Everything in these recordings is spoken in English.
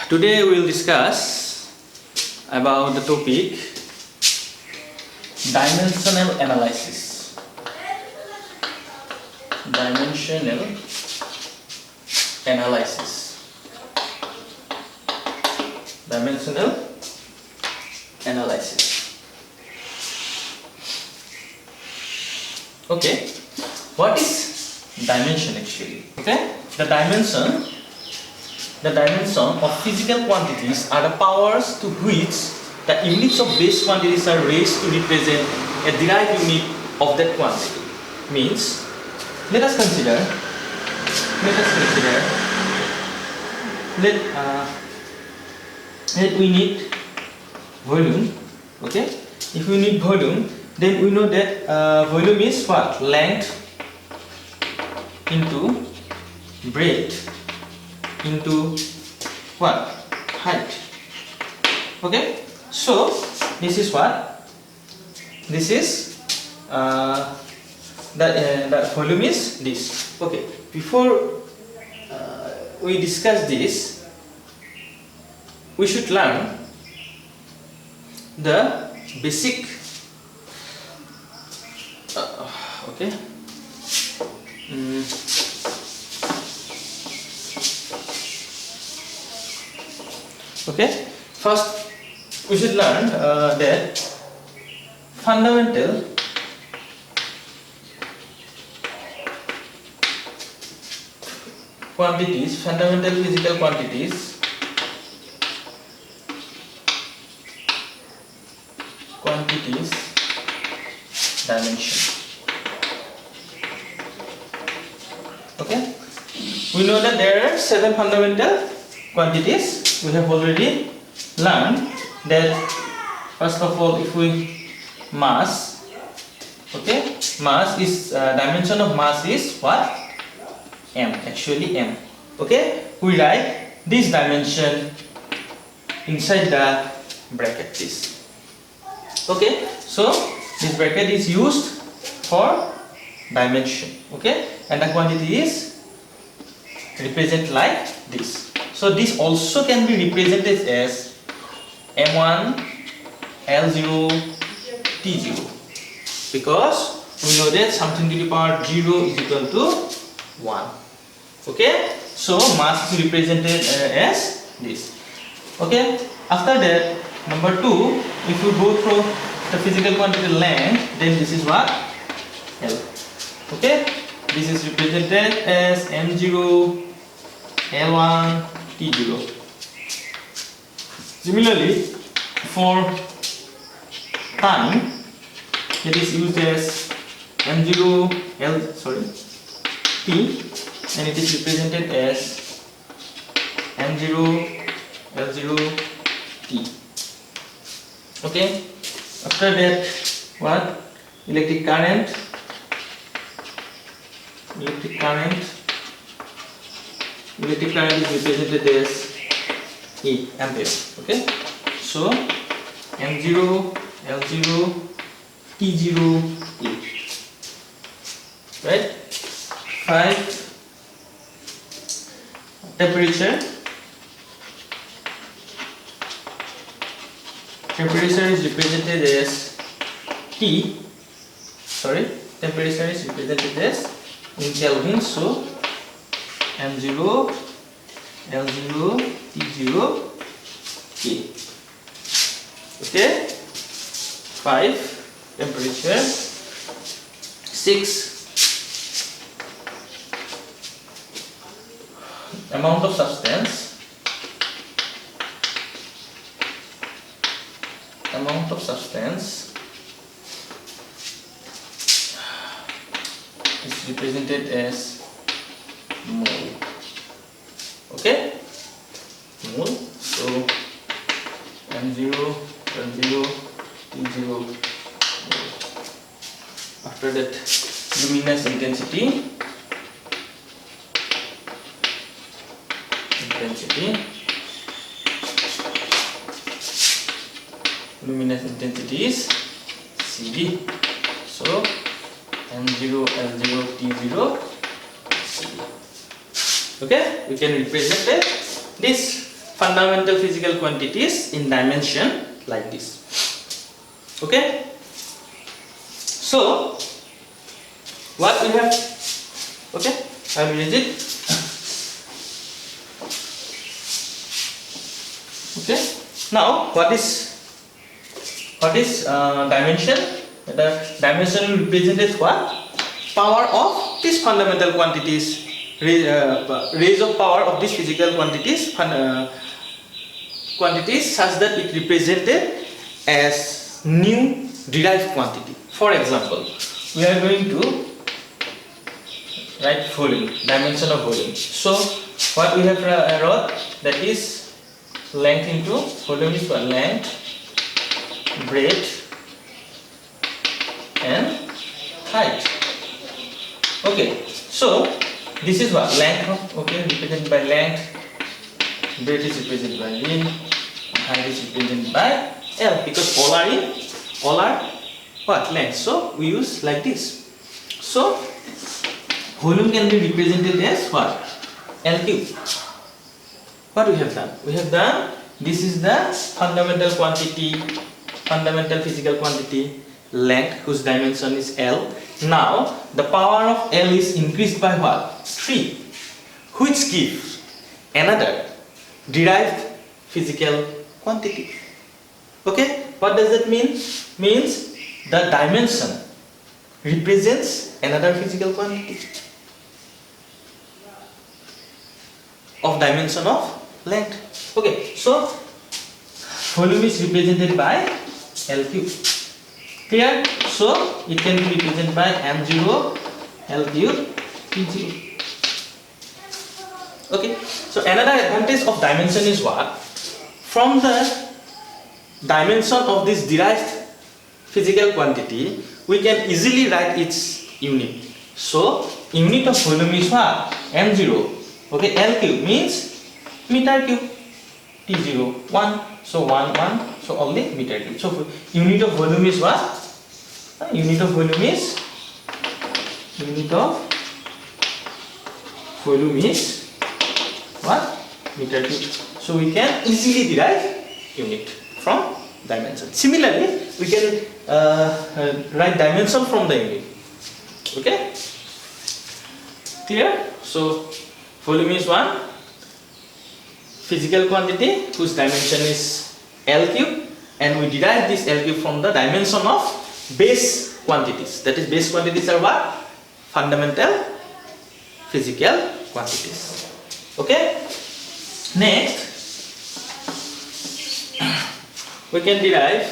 Today we will discuss about the topic dimensional analysis. Dimensional analysis. Dimensional analysis. Okay, what is dimension actually? Okay, the dimension of physical quantities are the powers to which the units of base quantities are raised to represent a derived unit of that quantity. Means, let we need volume. Okay, if we need volume, then we know that volume is what? Length into breadth into what? Height. Okay, so this is what? This is that volume is this. Okay, before we discuss this, we should learn the basic okay. Okay, first we should learn that fundamental quantities, fundamental physical quantities, dimension. Okay, we know that there are 7 fundamental quantities. We have already learned that first of all, if we mass, okay, mass is dimension of mass is what? M, actually M. Okay, we write this dimension inside the bracket this. Okay, so this bracket is used for dimension. Okay, and the quantity is represented like this. So this also can be represented as M1, L0, T0, because we know that something to the power 0 is equal to 1. Okay, so mass is represented as this. Okay, after that, number 2, if you go through the physical quantity length, then this is what? L. Okay, this is represented as M0, L1, T0. Similarly, for time, it is used as M0, T, and it is represented as M0, L0, T. Okay, after that, what? Electric current is represented as E, ampere. Okay, so M0, L0, T0, E. Right? 5. Temperature is represented as T. Temperature is represented as in Kelvin. So M0, L0, T0, K. Okay. 5. Temperature. 6. Amount of substance. Is represented as mole. Okay, mole. So M0, L0, T0, mole. After that, luminous intensity. Luminous intensity is CD. So M0, L0, T0, CD. Okay, we can represent this fundamental physical quantities in dimension like this. Okay, so what we have, okay, I will read it. Okay, now what is dimension? The dimension will represent as what? Power of these fundamental quantities, raise of power of these physical quantities, quantities such that it represented as new derived quantity. For example, we are going to write volume, dimension of volume. So what we have wrote, that is length into volume is what? Length, breadth and height. Okay, so this is what? Length, okay, represented by length, breadth is represented by V, height is represented by L, because all are what? Length. So we use like this. So volume can be represented as what? L cube. What we have done? We have done, this is the fundamental quantity, fundamental physical quantity, length, whose dimension is L. Now the power of L is increased by what? 3, which gives another derived physical quantity. Okay, what does that mean? Means the dimension represents another physical quantity of dimension of length. Okay, so volume is represented by L cube. Clear? So it can be represented by M0 L cube P0. Okay, so another advantage of dimension is what? From the dimension of this derived physical quantity, we can easily write its unit. So unit of volume is what? M0. Okay, L cube means meter cube. T0 1, so 1 1, so only meter cube. So unit of volume is what? Unit of volume is what? Meter cube. So we can easily derive unit from dimension. Similarly, we can write dimension from the unit. Okay, clear? So volume is one physical quantity whose dimension is L cube, and we derive this L cube from the dimension of base quantities. That is, base quantities are what? Fundamental physical quantities. Okay, next we can derive,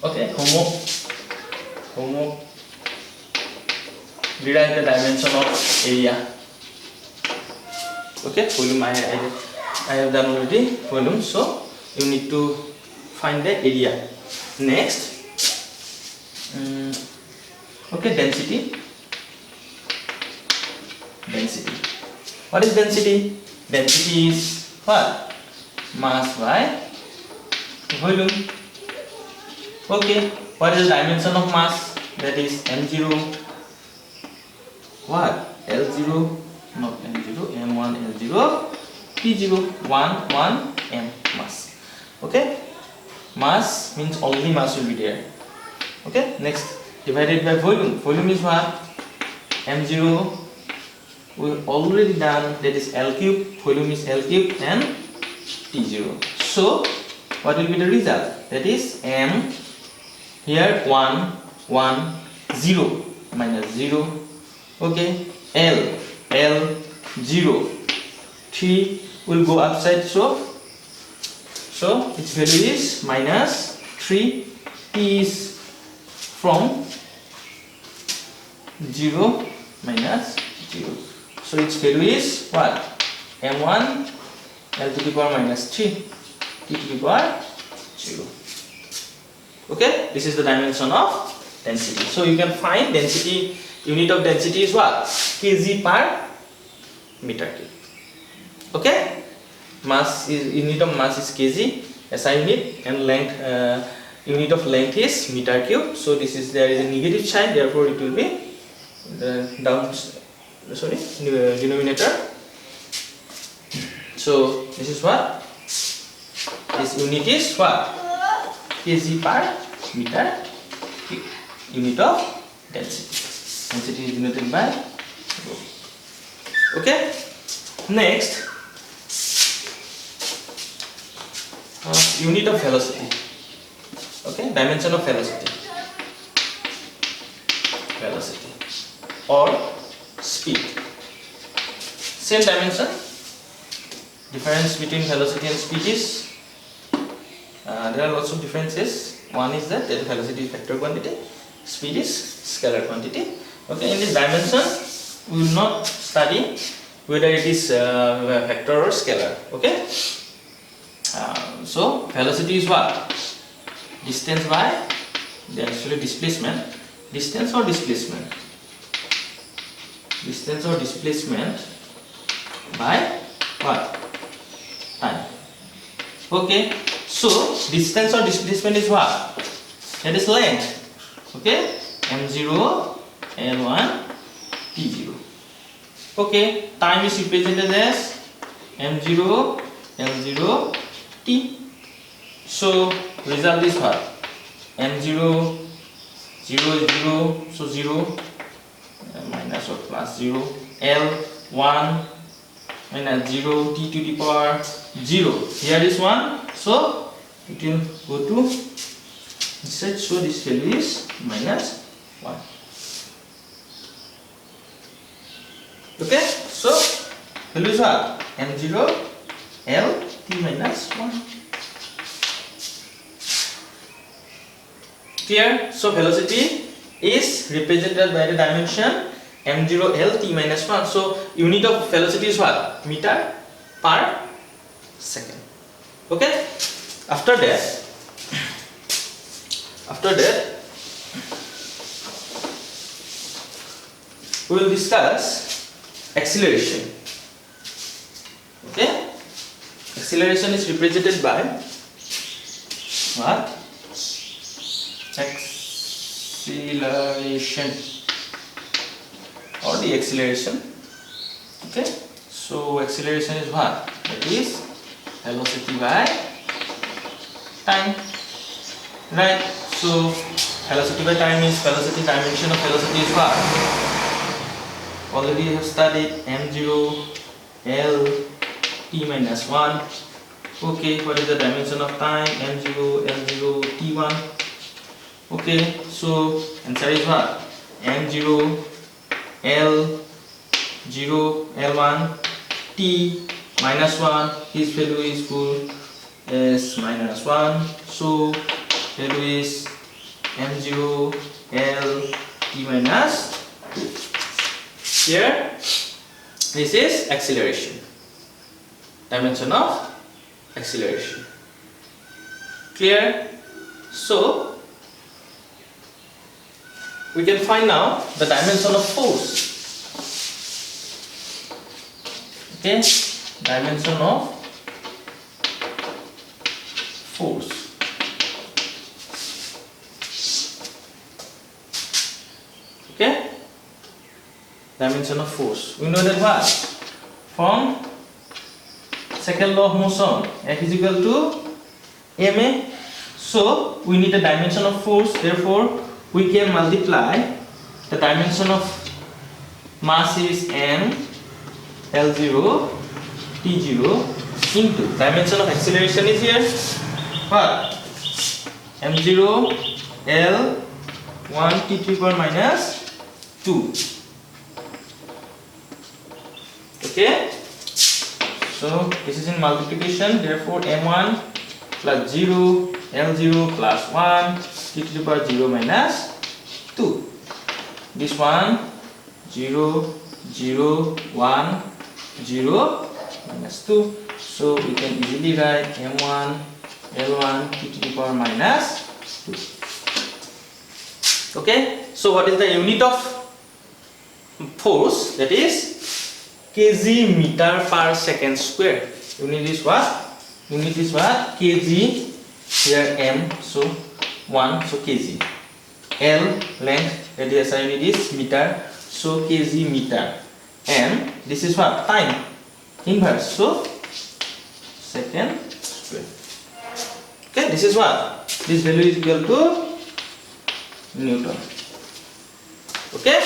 okay, derive the dimension of area. Okay, volume I have done already, volume, so you need to find the area. Next, okay, density. What is density? Density is what? Mass by volume. Okay, what is the dimension of mass? That is M0 what? L0, not M0, M1 L0 P0 1 1 M mass. Okay, mass means only mass will be there. Okay, next, divided by volume. Volume is what? M0 we already done, that is L cube. Volume is L cube and T0. So what will be the result? That is M here 1 1 0 minus 0. Okay, L 0, 3 will go outside, so its value is minus 3. T is from 0 minus 0, so its value is what? M1 L to the power minus 3 T to the power 0. Okay, this is the dimension of density. So you can find density, unit of density is what? Kg per meter cube. Okay, mass is, unit of mass is kg SI unit, and length, unit of length is meter cube. So this is, there is a negative sign, therefore it will be the denominator. So this is what? This unit is what? Kg per meter cube. Unit of density. Density is denoted by rho. Okay. Next, unit of velocity. Okay, dimension of velocity. Velocity or speed. Same dimension. Difference between velocity and speed is there are lots of differences. One is that velocity is vector quantity, speed is scalar quantity. Okay, in this dimension we will not study whether it is vector or scalar. Okay, so velocity is what? Distance by actually displacement. Distance or displacement? Distance or displacement by what? Time. Okay, so distance or displacement is what? That is length. Okay, m0, l1, t0. Okay, time is represented as m0, l0, t. So result is what? m0, 0 is 0, so 0 minus or plus 0, l1 minus 0, t to the power 0. Here is 1, so it will go to inside, so this value is minus 1. Okay, so value is what? m0, l, t minus 1. Clear? So velocity is represented by the dimension m0, l, t minus 1. So unit of velocity is what? Meter per second. Okay. After that, we will discuss acceleration. Okay. Acceleration is represented by what? Acceleration or the acceleration. Okay, so acceleration is what? That is velocity by time, right? So velocity by time means velocity dimension of velocity is what? Already have studied m0, l, t minus 1. Okay, what is the dimension of time? m0, l0, t1. Okay, so answer is what? m0, l, 0, l1, t minus 1. His value is full as minus 1. So value is m0, l, t minus 2. Here, this is acceleration. Dimension of acceleration. Clear? So we can find now the dimension of force. Okay, dimension of force. Okay, dimension of force. We know that what? From second law of motion, F is equal to ma. So we need a dimension of force. Therefore, we can multiply the dimension of mass is m, l0, t0 into dimension of acceleration is here what? m0, l, 1, t to the power minus 2. Okay, so this is in multiplication. Therefore m1 plus 0, l0 plus 1, t to the power 0 minus 2. This one 0, 0, 1, 0 minus 2. So we can easily write m1, l1, t to the power minus 2. Okay, so what is the unit of force? That is kg meter per second square. Unit is what? Unit is what? Kg. Here m, so 1, so kg. L, length, that is SI unit is meter, so kg meter. And this is what? Time. Inverse, so second square. Okay, this is what? This value is equal to Newton. Okay,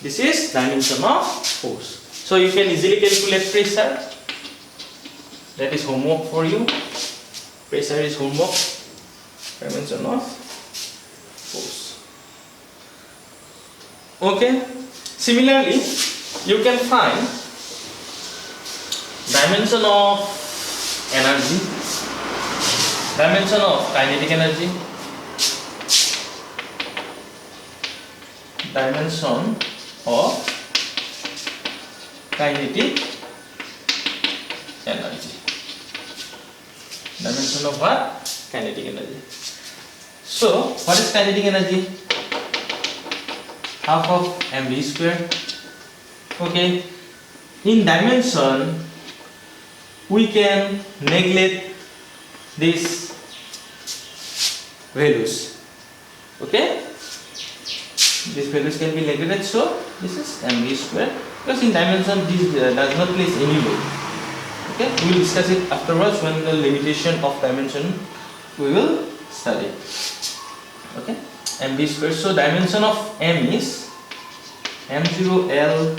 this is dimension of force. So you can easily calculate pressure. That is homework for you. Pressure is homework. Dimension of force. Okay. Similarly, you can find dimension of energy, dimension of kinetic energy, dimension of kinetic energy. Dimension of what? Kinetic energy. So, what is kinetic energy? Half of mv square. Okay. In dimension, we can neglect these values. Okay. These values can be neglected. So, this is mv square. Because in dimension, this does not place any load. Okay. We will discuss it afterwards when the limitation of dimension we will study. Okay. mv square. So dimension of m is ml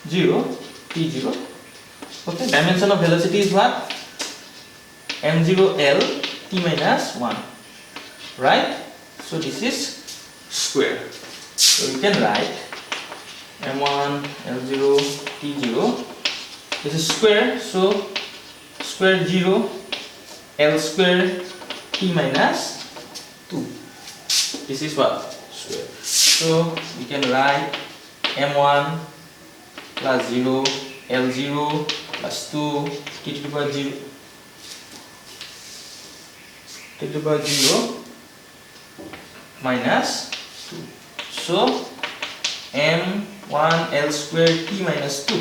0 t0. Okay. Dimension of velocity is what? m0l t minus 1. Right? So this is square. So you can write m1 l0 t0. This is square. So square 0 l square t minus 2. This is what? Square. So we can write m1 plus 0 l0 plus 2 t to the power 0 to the power 0 minus 2. So m1 l square t minus 2.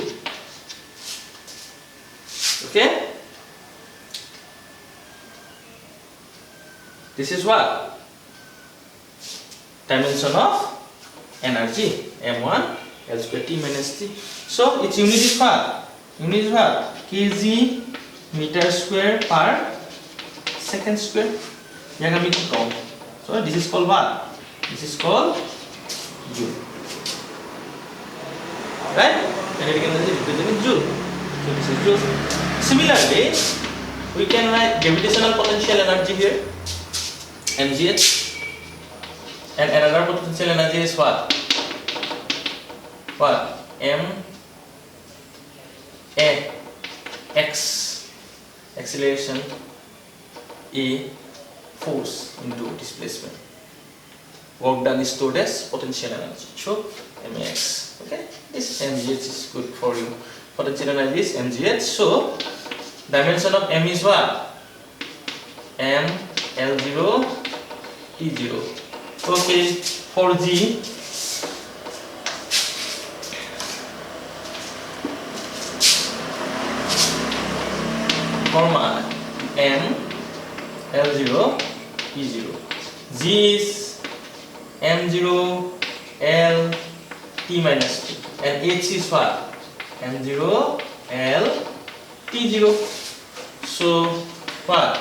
Okay. This is what? Dimension of energy. m1 l square t minus t. So its unit is what? Unit is what? kg meter square per second square. So this is called what? This is called joule. Right? Kinetic energy representing joule. So this is joule. Similarly, we can write gravitational potential energy here, mgh, and another potential energy is what? What? A x, acceleration, a force into displacement. Work done is stored as potential energy. So max. Okay, this mgh is good for you. Potential energy is mgh. So dimension of m is what? M l0 t0. Okay, for g, formula m l0 t0. G is m0 l t minus 2, and h is what? m0 l t0. So what?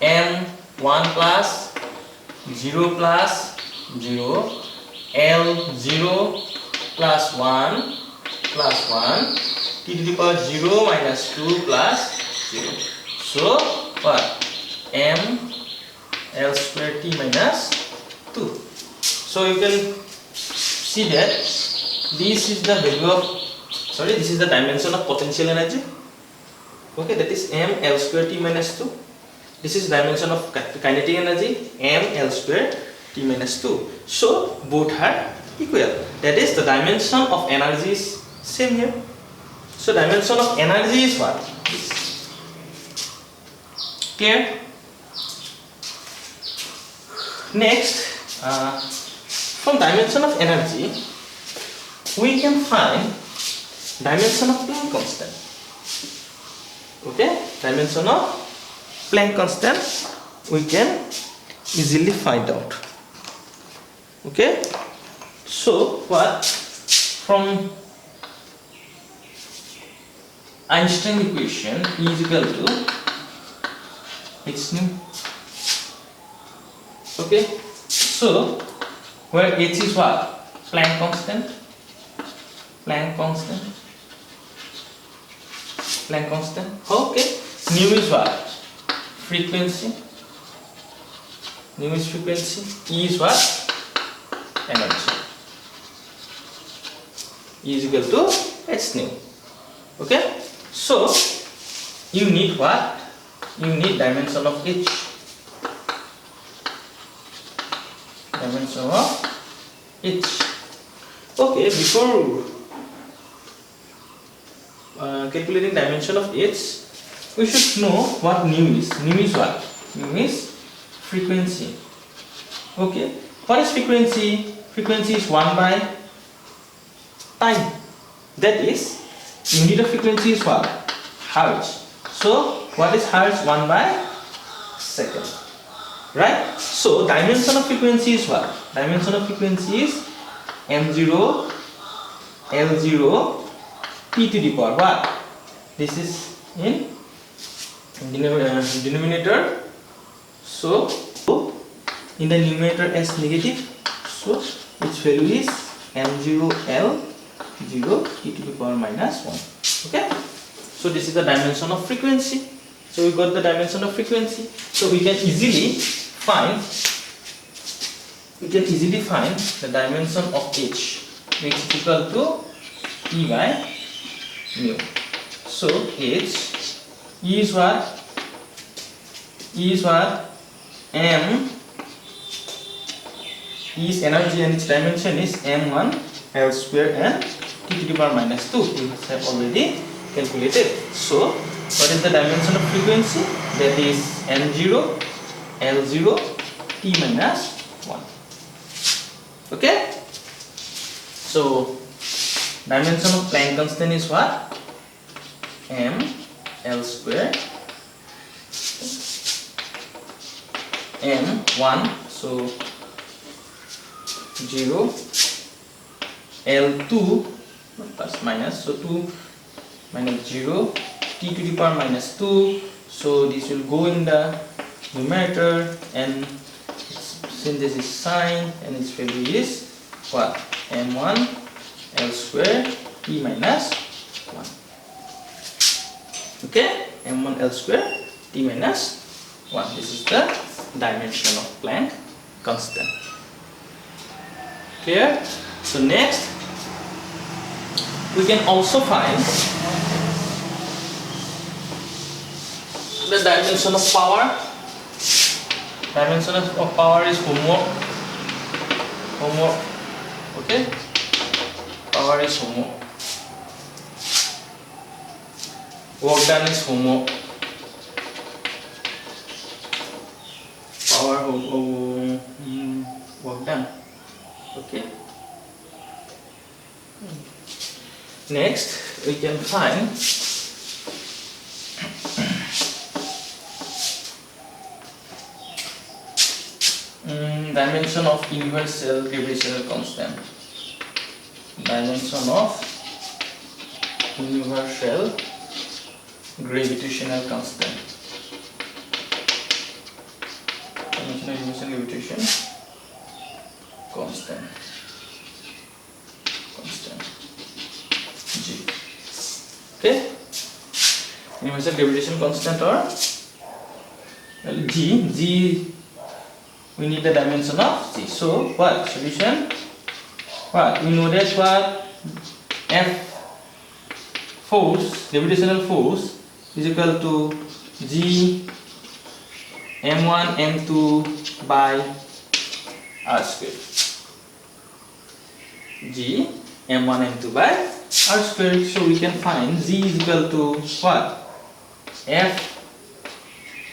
m1 plus 0 plus 0 l0 plus 1 plus 1 t to the power 0 minus 2 plus 0. So what? m l square t minus 2. So you can see that this is the value of, this is the dimension of potential energy. Okay, that is m l square t minus 2. This is dimension of kinetic energy, m l square t minus 2. So both are equal. That is, the dimension of energy is same here. So dimension of energy is what? This. Clear? Next, from dimension of energy, we can find dimension of Planck constant. Okay, dimension of Planck constant we can easily find out. Okay, so what? From Einstein equation E is equal to h nu. Okay, so where h is what? Planck constant. Planck constant. Planck constant. Okay, nu is what? Frequency. Nu is frequency. E is what? Energy. E is equal to h nu. Okay, so you need what? You need dimension of h. Dimension of h. Okay, before calculating dimension of h, we should know what nu is. Nu is what? Nu is frequency. Okay, what is frequency? Frequency is 1 by time. That is, unit of frequency is what? Hertz. So what is hertz? 1 by second. Right? So dimension of frequency is what? Dimension of frequency is m0 l0 p to the power what? This is in denominator. So in the numerator as negative. So its value is m0 l0 e to the power minus 1. Okay, so this is the dimension of frequency. So we got the dimension of frequency. So we can easily find the dimension of h, which is equal to E by mu. So h, E is what? M. E is energy and its dimension is m1 l square and t to the power minus 2. We have already calculated. So what is the dimension of frequency? That is m0 l0 t minus 1. Okay, so dimension of Planck constant is what? M l square m1, so 0 l2 plus minus, so 2 minus 0 t to the power minus 2. So this will go in the numerator, and since this is sine and its value is what? m1 l square t minus 1. Okay, m1 l square t minus 1. This is the dimension of Planck constant. Clear? So next we can also find the dimension of power. Dimension of power is homework. Okay, power is homework. Work done is homework. Power work done. Okay. Next we can find dimension of universal gravitational constant. Dimension of universal gravitational constant. Dimension of universal gravitation constant. G. Okay. Universal gravitation constant or G. We need the dimension of G. So what? Solution? What? We know that what? F force, gravitational force is equal to G m1 m2 by r square. G m1 m2 by r square. So we can find Z is equal to what? F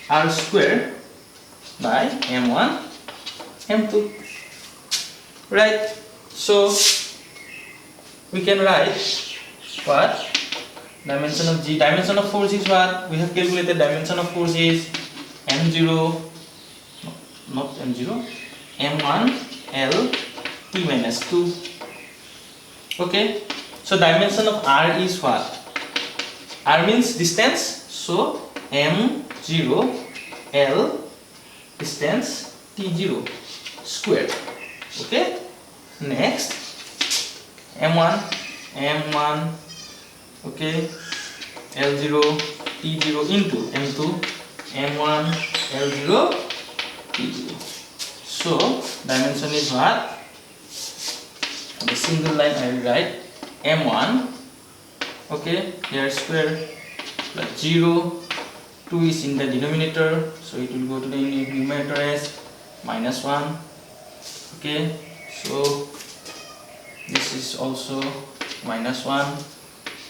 r square by m1 m2. Right? So we can write what? Dimension of G. Dimension of force is what? We have calculated dimension of force is m0, not m0, m1 l t minus 2. Okay, so dimension of R is what? R means distance, so m0 L distance T0 square. Okay, next m1 okay, L0 T0 into m2 m1 L0 T0. So dimension is what? The single line I will write m1, okay, here square plus 0, 2 is in the denominator, so it will go to the numerator as minus 1. Okay, so this is also minus 1.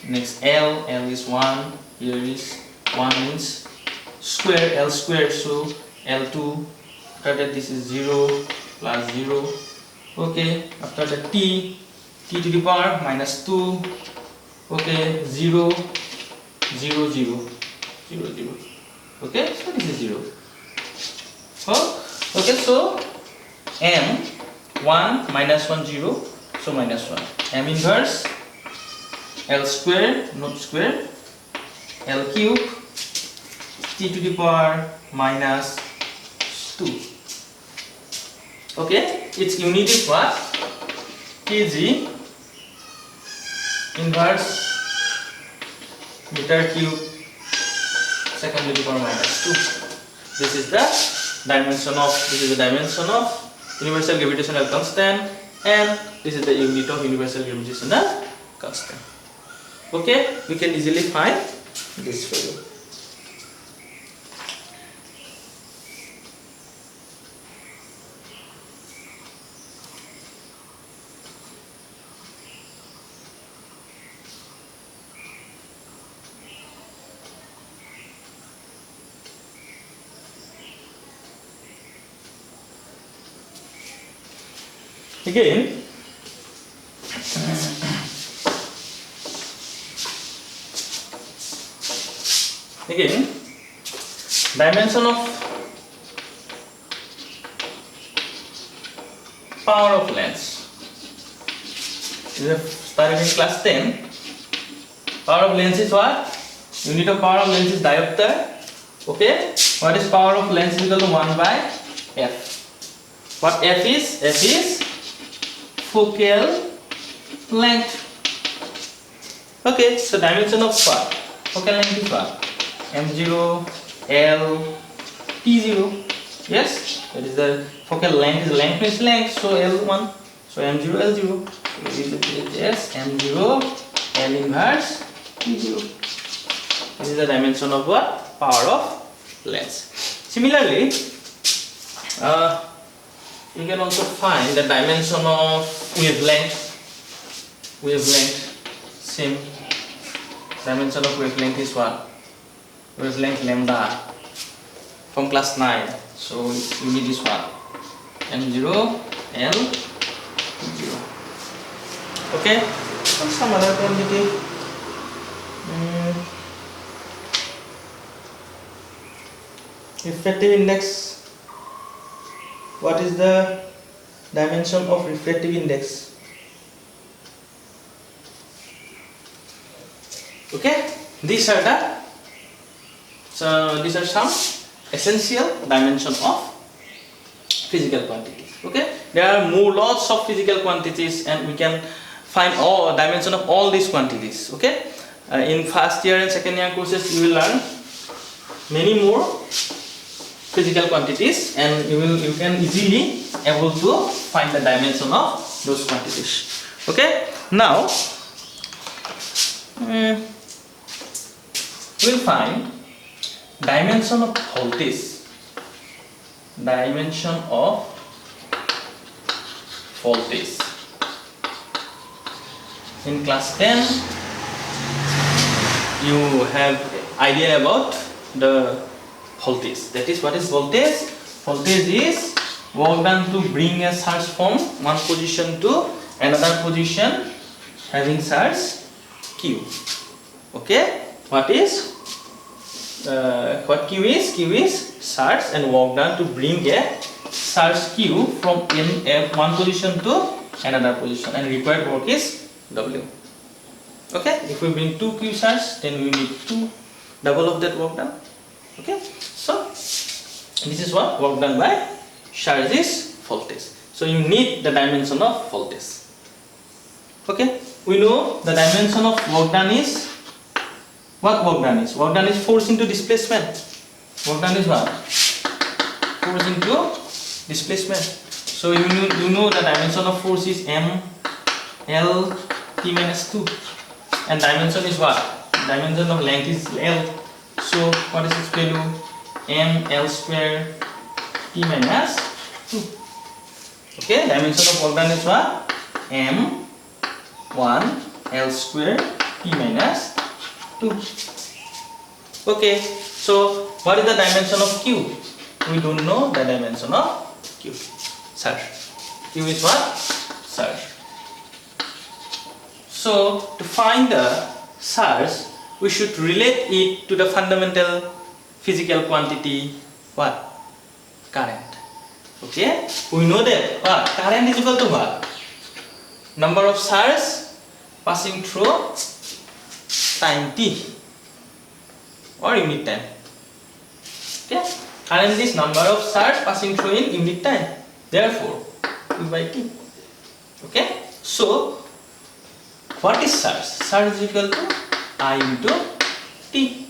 Next L is 1, here is 1 means square, L square, so L2. After that this is 0 plus 0. Okay, after that T to the power minus 2. Okay, 0 0 0 0 0. Okay, so this is 0. Oh, okay, so m 1 minus 1 0, so minus 1. M inverse L square, not square, L cube T to the power minus 2. Okay, its unit is what? kg inverse meter cube second to the power minus 2. This is the dimension of universal gravitational constant, and this is the unit of universal gravitational constant. Okay, we can easily find this value. Again, dimension of power of lens. We have started in class 10. Power of lens is what? Unit of power of lens is diopter. Okay, what is power of lens? Equal to 1 by f. What f is? F is focal length. Okay, so dimension of what? Focal length is what? m0 L T0. Yes, that is the focal length. Is length is length, so L1, so m0 L0. So we will take as m0 L inverse T0. This is the dimension of what? Power of lens. Similarly, you can also find the dimension of wavelength. Same dimension of wavelength is what? Wavelength lambda from class 9. So unit is what? m0 L 0. Okay, and some other quantity. Refractive index. What is the dimension of refractive index? Okay, these are some essential dimension of physical quantities. Okay, there are lots of physical quantities, and we can find all dimension of all these quantities. Okay, in first year and second year courses you will learn many more physical quantities, and you can easily able to find the dimension of those quantities. Okay, now we'll find dimension of voltage. Dimension of voltage. In class 10 you have idea about the voltage. That is, what is voltage? Voltage is work done to bring a charge from one position to another position having charge Q. Okay, what Q is? Q is charge and work done to bring a charge Q from one position to another position, and required work is W. Okay, if we bring 2 q charge, then we need 2 double of that work done. Okay, so this is what work done by charge is voltage. So you need the dimension of voltage. Okay, we know the dimension of work done is what work done is. Work done is force into displacement. Work done is what? Force into displacement. So you know the dimension of force is m l t minus 2, and dimension is what? Dimension of length is l. So what is its value? M l square t minus 2. Okay, dimension of work done is what? M 1 l square t minus 2. Okay, so what is the dimension of q? We don't know the dimension of q. Sir, q is what? Sir. So to find the charge, we should relate it to the fundamental physical quantity, what? Current. Okay, we know that what? Current is equal to what? Number of charge passing through time t or unit time. Okay, current is number of charge passing through in unit time. Therefore, Q by T. Okay, so what is charge? Charge is equal to I into T,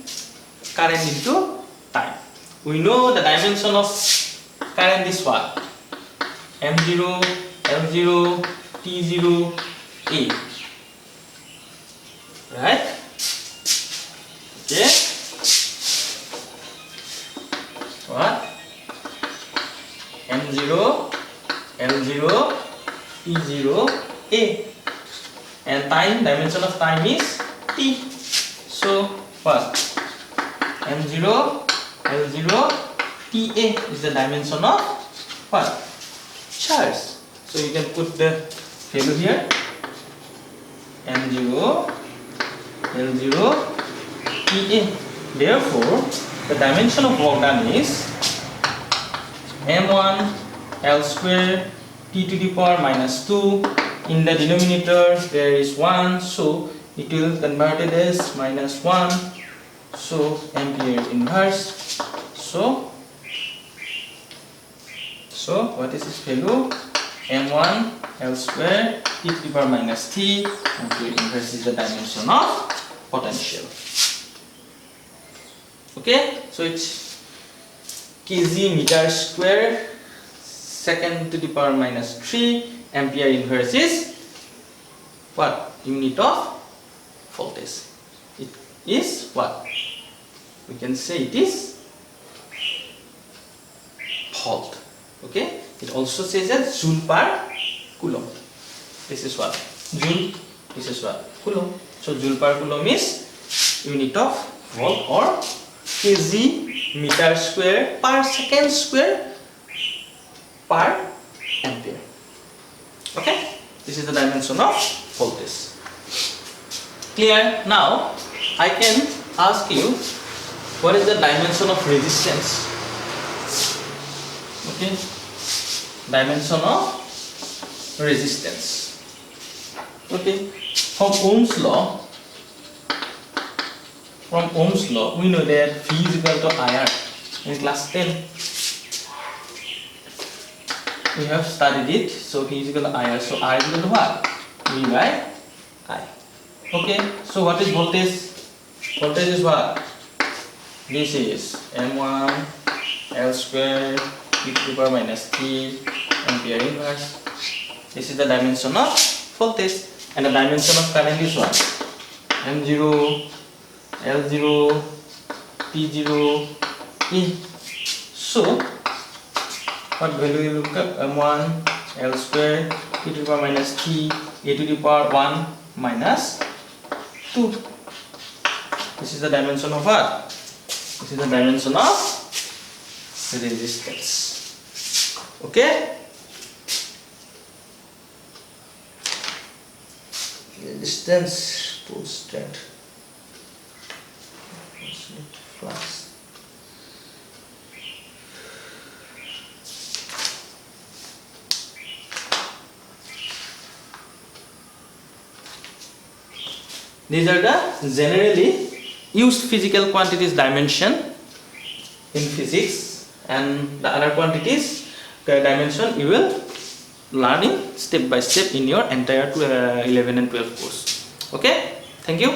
current into time. We know the dimension of current is what? M0, L0, T0, A. Right? Okay. What? M0, L0, T0, A. And time, dimension of time is T. So what? M0, L0, TA is the dimension of what? Charge. So you can put the value here. M0, L0, TA. Therefore, the dimension of work done is M1 L square T to the power minus 2. In the denominator there is 1, so it will convert it as minus 1. So ampere inverse. So what is its value? M1 L square T to the power minus T. Ampere inverse is the dimension of potential. Okay, so it's kg meter square second to the power minus 3. Ampere inverse is what? Unit of voltage. It is what? We can say it is volt. Okay, it also says as joule per coulomb. This is what? Joule. This is what? Coulomb. So joule per coulomb is unit of volt or kg meter square per second square per ampere. Okay, this is the dimension of voltage. Clear? Now I can ask you, what is the dimension of resistance? Okay, dimension of resistance. Okay, from Ohm's law, we know that V is equal to IR in class 10. We have studied it. So V is equal to IR. So R is equal to what? V by I. Okay, so what is voltage? Voltage is what? This is M1 L square T to the power minus T ampere inverse. This is the dimension of voltage, and the dimension of current is what? M0, L0, T0, E. So what value you look up? M1 L square T to the power minus T A to the power 1 minus 2. This is the dimension of what? This is the dimension of resistance. Okay? Resistance, full strength, flux. These are the generally used physical quantities dimension in physics, and the other quantities dimension you will learn in step by step in your entire 11 and 12 course. Okay, thank you.